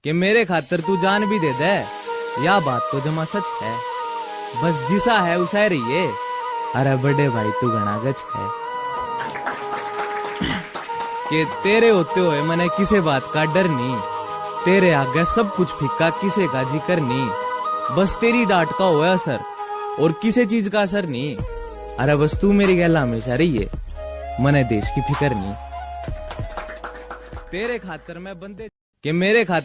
कि मेरे खातर तू जान भी दे दे, या बात तो जमा सच है। बस जिसा है उसा ही रहिए। अरे बड़े भाई तू घना गच है कि तेरे होते हुए मैंने किसी बात का डर नहीं। तेरे आगे सब कुछ फिक्का, किसे का जिक्र नहीं। बस तेरी डांट का हुआ असर और किसी चीज का असर नहीं। अरे बस तू मेरी गैला हमेशा रहिए, मने देश की फिक्र नहीं। तेरे खातर मैं बंदे कि मेरे खातर